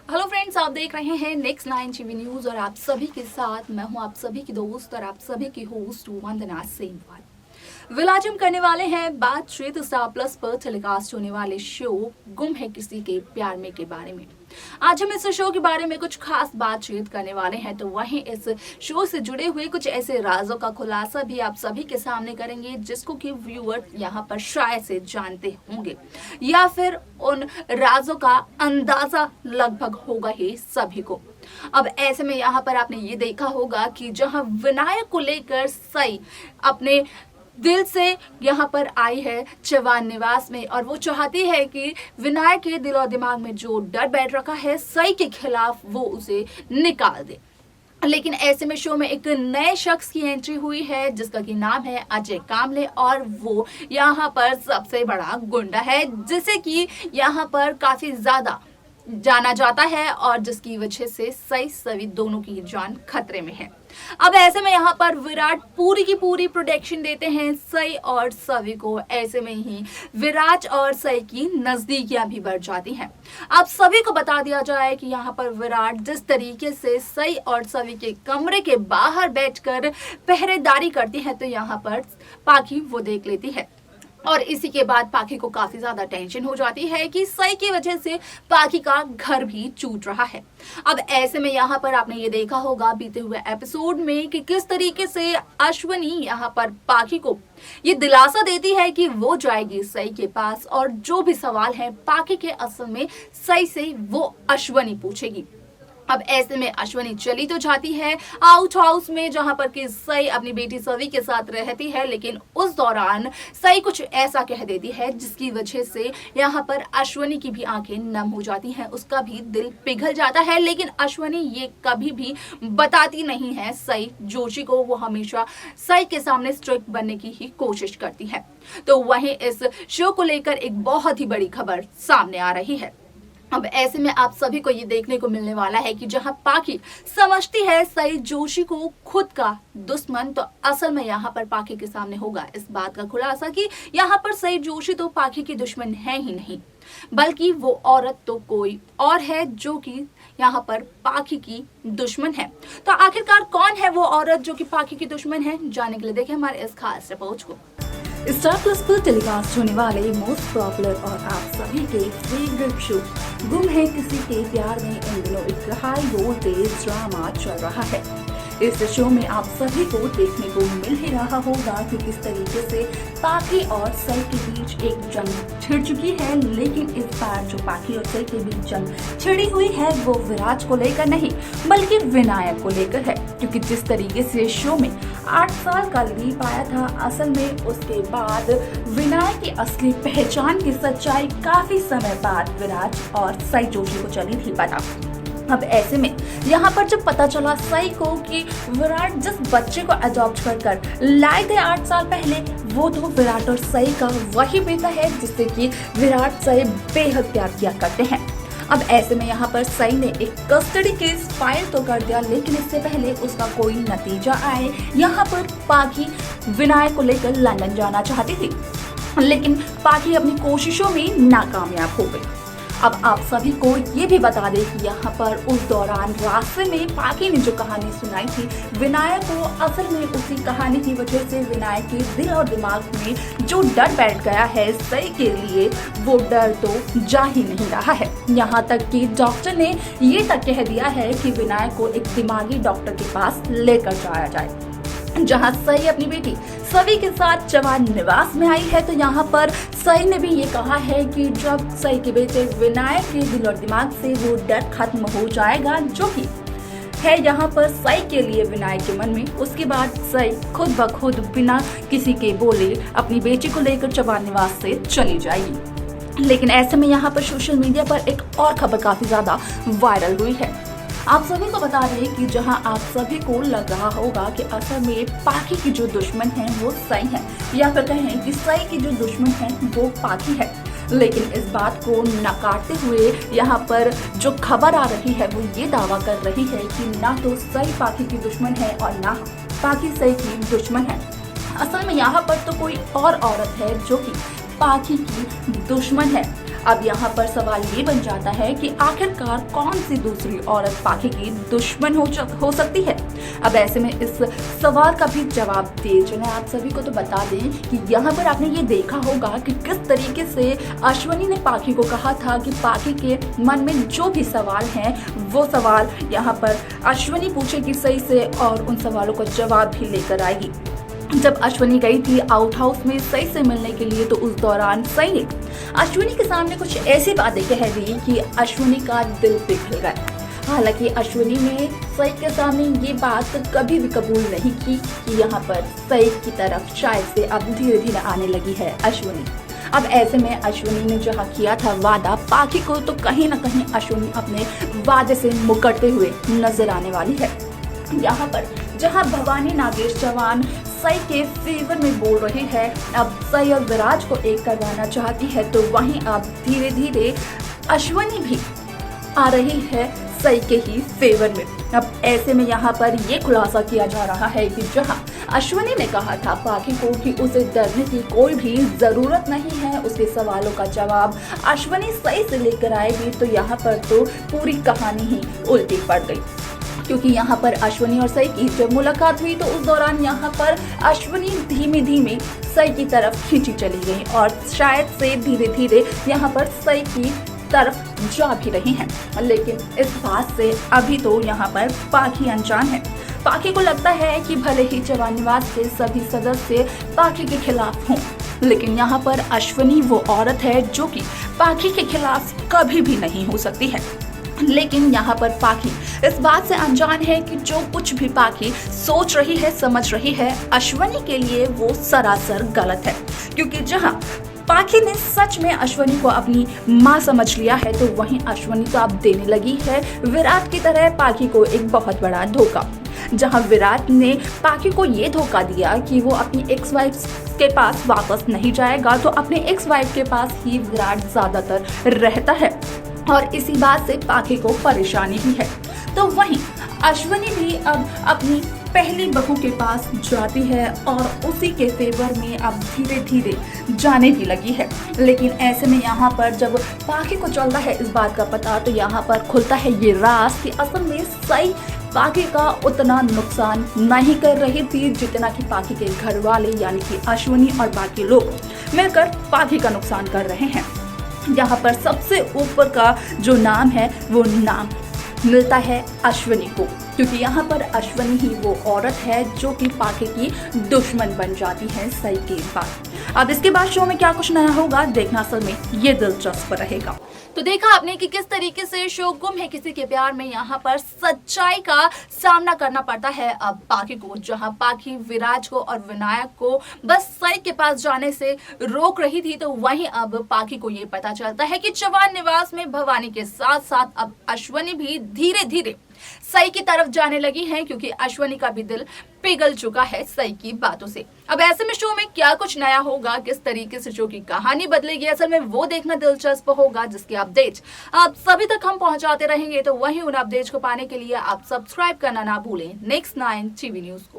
Hello friends, आप देख रहे हैं नेक्स्ट 9 टीवी न्यूज और आप सभी के साथ मैं हूं आप सभी की दोस्त और आप सभी की होस्ट वंदना सेमवाल। आज हम करने वाले हैं बातचीत स्टार प्लस पर टेलीकास्ट होने वाले शो गुम है किसी के प्यार में के बारे में। आज हम इस शो के बारे में कुछ खास बातचीत करने वाले हैं, तो वहीं इस शो से जुड़े हुए कुछ ऐसे राजों का खुलासा भी आप सभी के सामने करेंगे जिसको कि व्यूअर यहाँ पर शायद से जानते होंगे या फिर उन राजों का अंदाजा लगभग होगा ही सभी को। अब ऐसे में यहाँ पर आपने ये देखा होगा कि जहाँ विनायक को लेकर सई अपने दिल से यहाँ पर आई है चौहान निवास में और वो चाहती है कि विनायक के दिल और दिमाग में जो डर बैठ रखा है सई के खिलाफ वो उसे निकाल दे। लेकिन ऐसे में शो में एक नए शख्स की एंट्री हुई है जिसका की नाम है अजय कामले और वो यहाँ पर सबसे बड़ा गुंडा है जिसे कि यहाँ पर काफी ज्यादा जाना जाता है और जिसकी वजह से सई सभी दोनों की जान खतरे में है। अब ऐसे में यहाँ पर विराट पूरी की पूरी प्रोटेक्शन देते हैं सई और सभी को। ऐसे में ही विराट और सई की नजदीकियां भी बढ़ जाती हैं। आप सभी को बता दिया जाए कि यहाँ पर विराट जिस तरीके से सई और सभी के कमरे के बाहर बैठकर पहरेदारी करती है तो यहाँ पर पाखी वो देख लेती है और इसी के बाद पाखी को काफी ज्यादा टेंशन हो जाती है कि सई की वजह से पाखी का घर भी टूट रहा है। अब ऐसे में यहाँ पर आपने ये देखा होगा बीते हुए एपिसोड में कि किस तरीके से अश्वनी यहाँ पर पाखी को ये दिलासा देती है कि वो जाएगी सई के पास और जो भी सवाल है पाखी के असल में सई से वो अश्वनी पूछेगी। अब ऐसे में अश्वनी चली तो जाती है आउट हाउस में जहां पर कि सई अपनी बेटी सवी के साथ रहती है, लेकिन उस दौरान सई कुछ ऐसा कह देती है जिसकी वजह से यहां पर अश्वनी की भी आंखें नम हो जाती हैं, उसका भी दिल पिघल जाता है। लेकिन अश्वनी ये कभी भी बताती नहीं है सई जोशी को, वो हमेशा सई के सामने स्ट्रिक्ट बनने की ही कोशिश करती है। तो वहीं इस शो को लेकर एक बहुत ही बड़ी खबर सामने आ रही है। अब ऐसे में आप सभी को ये देखने को मिलने वाला है कि जहां पाखी समझती है सई जोशी को खुद का दुश्मन, तो असल में यहाँ पर पाखी के सामने होगा इस बात का खुलासा कि यहाँ पर सई जोशी तो पाखी की दुश्मन है ही नहीं, बल्कि वो औरत तो कोई और है जो कि यहाँ पर पाखी की दुश्मन है। तो आखिरकार कौन है वो औरत जो कि पाखी की दुश्मन है, जानने के लिए देखें हमारे इस खास रिपोर्ट को। स्टार प्लस पर टेलीकास्ट होने वाले मोस्ट पॉपुलर और आप सभी के फेवरेट शो गुम है किसी के प्यार में इन दिनों एक हाई वोल्टेज ड्रामा चल रहा है। इस शो में आप सभी को देखने को मिल ही रहा होगा कि किस तरीके से पाखी और सई के बीच एक जंग छिड़ चुकी है, लेकिन इस बार जो पाखी और सई के बीच जंग छिड़ी हुई है वो विराट को लेकर नहीं बल्कि विनायक को लेकर है। क्योंकि जिस तरीके से शो में 8 साल का लीप आया था, असल में उसके बाद विनायक की असली पहचान की सच्चाई काफी समय बाद विराट और सई जोशी को चली थी पता। अब ऐसे में यहाँ पर जब पता चला सई को कि विराट जिस बच्चे को अडॉप्ट कर लाए थे 8 साल पहले, वो तो विराट और सई का वही बेटा है जिससे कि विराट सई बेहद प्यार किया करते हैं। अब ऐसे में यहाँ पर सई ने एक कस्टडी केस फाइल तो कर दिया, लेकिन इससे पहले उसका कोई नतीजा आए यहाँ पर पाखी विनायक को लेकर लंदन जाना चाहती थी, लेकिन पाखी अपनी कोशिशों में नाकामयाब हो गई। अब आप सभी को ये भी बता दें कि यहाँ पर उस दौरान रास्ते में पाखी ने जो कहानी सुनाई थी विनायक को, असल में उसी कहानी की वजह से विनायक के दिल और दिमाग में जो डर बैठ गया है सई के लिए, वो डर तो जा ही नहीं रहा है। यहाँ तक कि डॉक्टर ने ये तक कह दिया है कि विनायक को एक दिमागी डॉक्टर के पास लेकर जाया जाए। जहां सई अपनी बेटी सवी के साथ चौहान निवास में आई है, तो यहाँ पर सई ने भी ये कहा है कि जब सई के बेटे विनायक के दिल और दिमाग से वो डर खत्म हो जाएगा जो कि है यहाँ पर सई के लिए विनायक के मन में, उसके बाद सई खुद ब खुद बिना किसी के बोले अपनी बेटी को लेकर चौहान निवास से चली जाएगी। लेकिन ऐसे में यहाँ पर सोशल मीडिया पर एक और खबर काफी ज्यादा वायरल हुई है। आप सभी को बता दें कि जहां आप सभी को लग रहा होगा कि असल में पाखी की जो दुश्मन है वो सई है, या फिर कहें कि सई की जो दुश्मन है वो पाखी है, लेकिन इस बात को नकारते हुए यहाँ पर जो खबर आ रही है वो ये दावा कर रही है कि ना तो सई पाखी की दुश्मन है और ना पाखी सई की दुश्मन है। असल में यहाँ पर तो कोई और औरत है जो कि पाखी की दुश्मन है। अब यहाँ पर सवाल ये बन जाता है कि आखिरकार कौन सी दूसरी औरत पाखी की दुश्मन हो सकती है। अब ऐसे में इस सवाल का भी जवाब दिए चले आप सभी को तो बता दें कि यहाँ पर आपने ये देखा होगा कि किस तरीके से अश्वनी ने पाखी को कहा था कि पाखी के मन में जो भी सवाल हैं वो सवाल यहाँ पर अश्वनी पूछेगी सही से और उन सवालों का जवाब भी लेकर आएगी। जब अश्वनी गई थी आउट हाउस में सही से मिलने के लिए तो उस दौरान सही ने अश्वनी के सामने कुछ ऐसी बातें कह दी कि अश्वनी का दिल पिघल गया। हालांकि अश्वनी ने सई के सामने ये बात कभी भी कबूल नहीं की कि यहाँ पर सई की तरफ शायद से अब धीरे धीरे आने लगी है अश्वनी। अब ऐसे में अश्वनी ने जहाँ किया था वादा पाखी को, तो कहीं ना कहीं अश्वनी अपने वादे से मुकरते हुए नजर आने वाली है। यहाँ पर जहाँ भवानी नागेश चौहान सई के फेवर में बोल रही है, अब सई और विराज को एक करवाना चाहती है, तो वहीं अब धीरे धीरे अश्वनी भी आ रही है सई के ही फेवर में। अब ऐसे में यहाँ पर ये खुलासा किया जा रहा है कि जहाँ अश्वनी ने कहा था पाखी को कि उसे डरने की कोई भी जरूरत नहीं है, उसके सवालों का जवाब अश्वनी सही से लेकर आएगी, तो यहाँ पर तो पूरी कहानी ही उल्टी पड़ गई। क्योंकि यहाँ पर अश्वनी और सई की जब मुलाकात हुई तो उस दौरान यहाँ पर अश्वनी धीमे धीमे सई की तरफ खींची चली गई और शायद से धीरे धीरे यहाँ पर सई की तरफ जा भी रही हैं। लेकिन इस बात से अभी तो यहाँ पर पाखी अनजान है। पाखी को लगता है कि भले ही चौहान निवास के सभी सदस्य पाखी के खिलाफ हों, लेकिन यहाँ पर अश्वनी वो औरत है जो कि पाखी के खिलाफ कभी भी नहीं हो सकती है। लेकिन यहाँ पर पाखी इस बात से अनजान है कि जो कुछ भी पाखी सोच रही है, समझ रही है, अश्वनी के लिए वो सरासर गलत है। क्योंकि जहाँ पाखी ने सच में अश्वनी को अपनी माँ समझ लिया है, तो वहीं अश्वनी तो अब देने लगी है विराट की तरह पाखी को एक बहुत बड़ा धोखा। जहां विराट ने पाखी को ये धोखा दिया कि वो अपनी एक्स वाइफ के पास वापस नहीं जाएगा, तो अपने एक्स वाइफ के पास ही विराट ज्यादातर रहता है और इसी बात से पाखी को परेशानी भी है। तो वहीं अश्वनी भी अब अपनी पहली बहू के पास जाती है और उसी के फेवर में अब धीरे धीरे जाने भी लगी है। लेकिन ऐसे में यहाँ पर जब पाखी को चलता है इस बात का पता, तो यहाँ पर खुलता है ये राज कि असल में सई पाखी का उतना नुकसान नहीं कर रही थी जितना कि पाखी के घर वाले यानी कि अश्वनी और बाकी लोग मिलकर पाखी का नुकसान कर रहे हैं। यहाँ पर सबसे ऊपर का जो नाम है वो नाम मिलता है अश्वनी को, क्योंकि यहाँ पर अश्वनी ही वो औरत है जो कि पाखी की दुश्मन बन जाती है सई के बाद। अब इसके बाद शो में क्या कुछ नया होगा देखना असल में ये दिलचस्प रहेगा। तो देखा आपने कि किस तरीके से शो गुम है किसी के प्यार में यहाँ पर सच्चाई का सामना करना पड़ता है अब पाखी को, जहाँ पाखी विराज को और विनायक को बस सई के पास जाने से रोक रही थी, तो वहीं अब पाखी को ये पता चलता है कि चौहान निवास में भवानी के साथ साथ अब अश्वनी भी धीरे धीरे सई की तरफ जाने लगी है, क्योंकि अश्वनी का भी दिल पिघल चुका है सई की बातों से। अब ऐसे में शो में क्या कुछ नया होगा, किस तरीके से शो की कहानी बदलेगी, असल में वो देखना दिलचस्प होगा, जिसकी अपडेट आप सभी तक हम पहुंचाते रहेंगे। तो वहीं उन अपडेट्स को पाने के लिए आप सब्सक्राइब करना ना भूलें नेक्स्ट 9 टीवी न्यूज को।